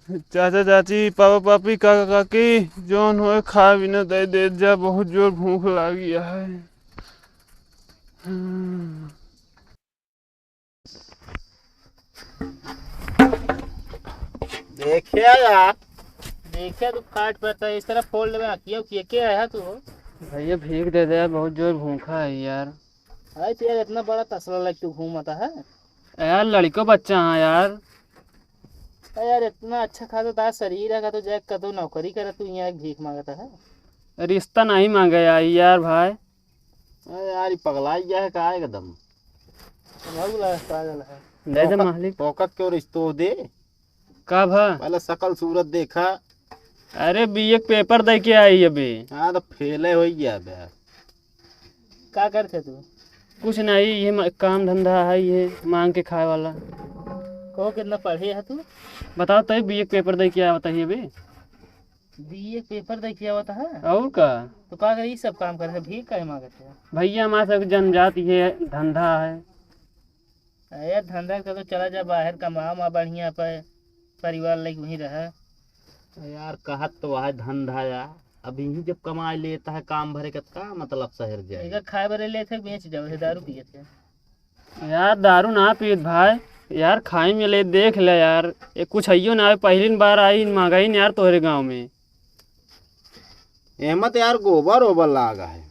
चाचा चाची पापा पापी काका काकी जौन हो खा भी न दे जा, बहुत जोर भूख लगी है। देखिए यार, देखिए तू काट पड़ता है इस तरह फोल्ड में किया किया क्या है तू? भैया भीख दे दे यार, बहुत जोर भूखा है यार। अरे तो यार इतना बड़ा तसला लग तू घूमता है यार लड़को बच्चा है यार। अरे यार इतना अच्छा खाता था शरीर है का तो जैक का तो नौकरी करे तू यहाँ भीख मांगता है। रिश्ता नहीं मांगे यार भाई। अरे यार ये पगला गया है का एकदम पागल है। दे दे मालिक। फोकस क्यों रिश्तो दे का भा? पहले शकल सूरत देखा। अरे बीए पेपर दे के आई अभी। हाँ तो फेले हो गया बे। क्या करते तू? कुछ नहीं, ये काम धंधा है, ये मांग के खाए वाला। कहो कितना पढ़े है तू? बताओ तभी बीए पेपर दे के आया बताइए अभी। बीए पेपर दे किया होता है और का तो क्या कर ये सब काम करते भीख का मांगते हैं? भैया हमारे सब जनजाति ये धंधा है। यार धंधा कर तो चला जा बाहर कमा बढ़िया पे परिवार लेके वहीं रहा। यार कहत तो वह धंधा यार अभी ही जब कमाई लेता है काम भरे का मतलब शहर जाए खाए भरे लेते बेच जाओ दारू पिए थे। यार दारू ना पियत भाई, यार खाई में ले देख ले यार, ये कुछ हइयो ना आवे, पहली बार आई महंगाई नहीं यार तोहरे गांव में। अहमद यार गोबर ओबर लागा है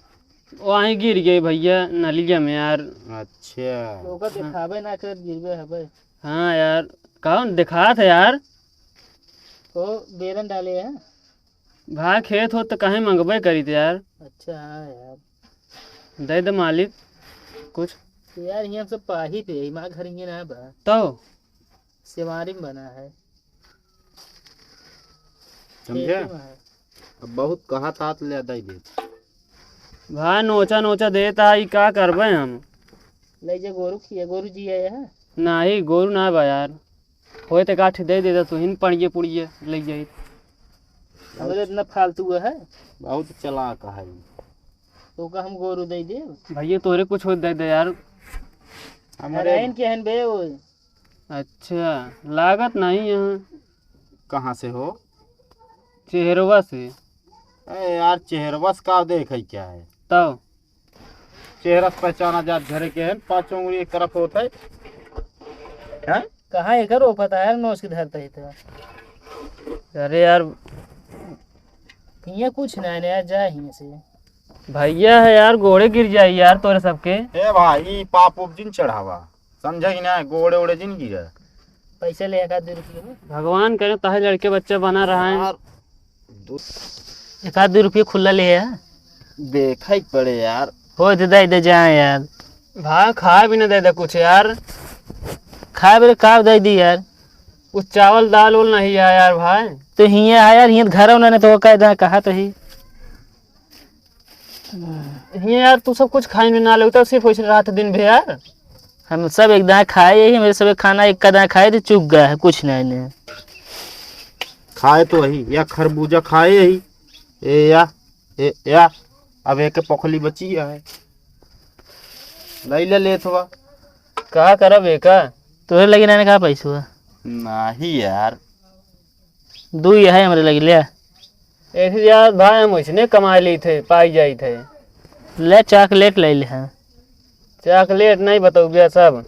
वहीं गिर गई भैया नलिया में यार। अच्छा तो दिखावे ना कर गिरवे है भाई। हाँ यार कौन दिखा था यार? तो बेरन डाले हैं भाई खेत हो तो कहीं मंगबे करी थे यार। अच्छा हाँ यार दे दे मालिक कुछ। तो यार यहाँ सब पाही थे माँ घर ये ना बा तो सेवारी में बना है समझे। अब बहुत कहा तात ले दे भाई नोचा नोचा देता है, का करबे हम? ले जे गोरू खिया गोरू जी आया है नहीं गोरू ना बा यार, होए तो काठ दे देता तू हिन पड़िए पुड़िए ले जाई। हमारे इतना फालतू है बहुत चलाक है तो का हम गोरू दे दे भैया तोरे कुछ हो दे दे यार। हमारे के हन बे वो। अच्छा लागत नहीं यहाँ। कहाँ से हो? चेहरवा से। अरे यार चेहरवा से का देखे क्या है तब चेहरा से पहचाना जात घरे के हैं पांचों उंगली एक तरफ होता है कहाँ एक रो पता है नोच के धरता ही था। अरे यार ये कुछ नहीं नया जा ही से भैया है यार, घोड़े गिर जाए यार तोरे सबके। ए भाई पाप उप जिन चढ़ावा समझा ही ना गोड़े ओड़े जिन गिरा पैसे ले 1 रुपये भगवान करे ताहे लड़के बच्चा बना रहा है। 1 रुपये खुला ले देखा ही पड़े यार हो दे जाए यार। भाई खाए भी ना दे दे कुछ यार। खाए बेरे का दे दी यार कुछ चावल दाल उल नहीं है यार भाई। तो हिये आया हिये घर उन्होंने तो कहा तो ही यार तू सब कुछ खाए में ना लगता सिर्फ वैसे रात दिन भी यार। हम सब एक दाएं खाए यही मेरे सब खाना एक दाएं खाए तो चुक गया है कुछ नहीं खाए तो वही या खरबूजा खाए यही या अब एक पोखली बची है ले ले थोड़ा कहा करब एका तोरे लगी ना कहा पैसा नहीं यार 2 है हमारे लगी ले ऐसे यार भाई हम वैसने कमा ली थे पाई जाई थे। ले चॉकलेट ले ले हाँ चॉकलेट नहीं बताओ भैया सब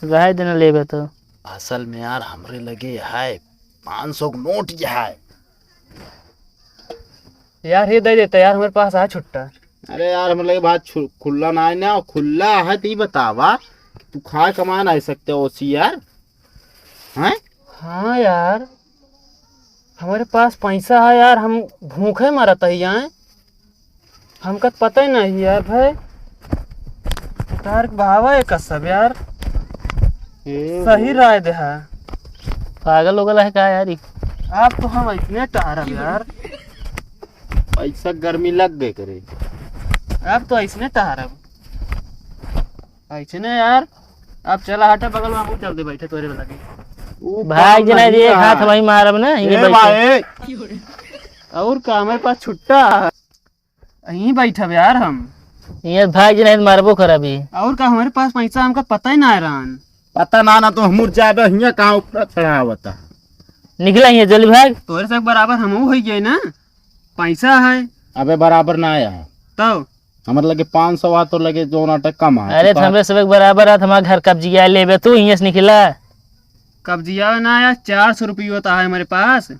रह देना ले तो असल में यार हमरे लगे है 500 का नोट है यार ये दे देता यार हमारे पास है छुट्टा। अरे यार हमारे लगे बात खुला ना है ना खुला है तो बतावा तू खा कमा नहीं सकते ओसी यार हैं। हाँ यार हमारे पास पैसा है यार, हम भूखे मरत है यहाँ, हमका पता ही नहीं यार भाई। तार भावा है कसब यार सही राय दे है। पागल हो गया है का यार आप तो हम इतने टहरब यार पैसा गर्मी लग गए करे अब तो ऐसने टहरब ऐसने यार। अब चला हटा बगल में हम चल दे बैठे तोरे लगे भाई जना रे हाथ वही मारब ना ये भाई और का हमारे पास छुट्टा यहीं बैठब यार हम ये भाई जना मारबो खराबी और का हमारे पास पैसा हमका पता ही ना है रहन। पता ना तो हम जाए हिया कहां ऊपर चढ़ा होता निकला ही है, जल्दी भाग। तोरे से बराबर हमहू हो गए ना, पैसा है अबे बराबर ना आया है, तब हमारे लगे 500 आ तो लगे जो नाटक कम है। अरे तो हमरे सब बराबर है, हमारा घर कब्जिया लेबे तू यहीं से निकला। कब्जिया ना आया, 400 रुपये होता है हमारे पास।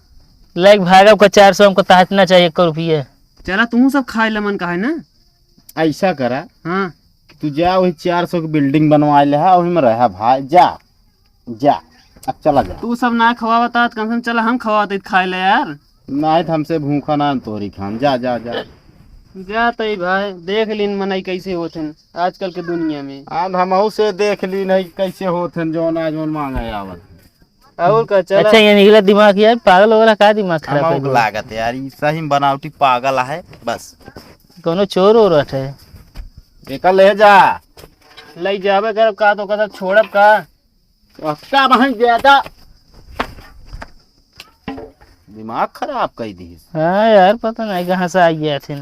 लाइक भागा का 400 हमको ताहतना चाहिए 1 रुपये। चला तू सब खाए लमन का है ना। ऐसा करा हाँ कि तू जा वही 400 की बिल्डिंग बनवा ले है, वही में रहा भाई, जा जा अब चला जा। तू सब ना खवाता कम से कम चला हम खवाते खाए ले यार। नहीं तो हमसे भूखा ना तोरी खान, जा जा जा। जा तई भाई, देख लीन मनई कैसे होते हैं आजकल के दुनिया में। आज हमहू से देख ली नहीं कैसे होते जोन आज जोन मांगे आवत। और का चला। अच्छा ये निकला दिमाग यार, पागल वगैरह का दिमाग खराब हमहू है। लागत है यार, ई सही बनावटी पागल है बस। कोनो चोर और है। एक ले जा लई जाबे कर का तो कदा छोड़ब का। का बहन ज्यादा दिमाग खराब कर दी। हाँ यार पता नहीं कहाँ से आई गया थे।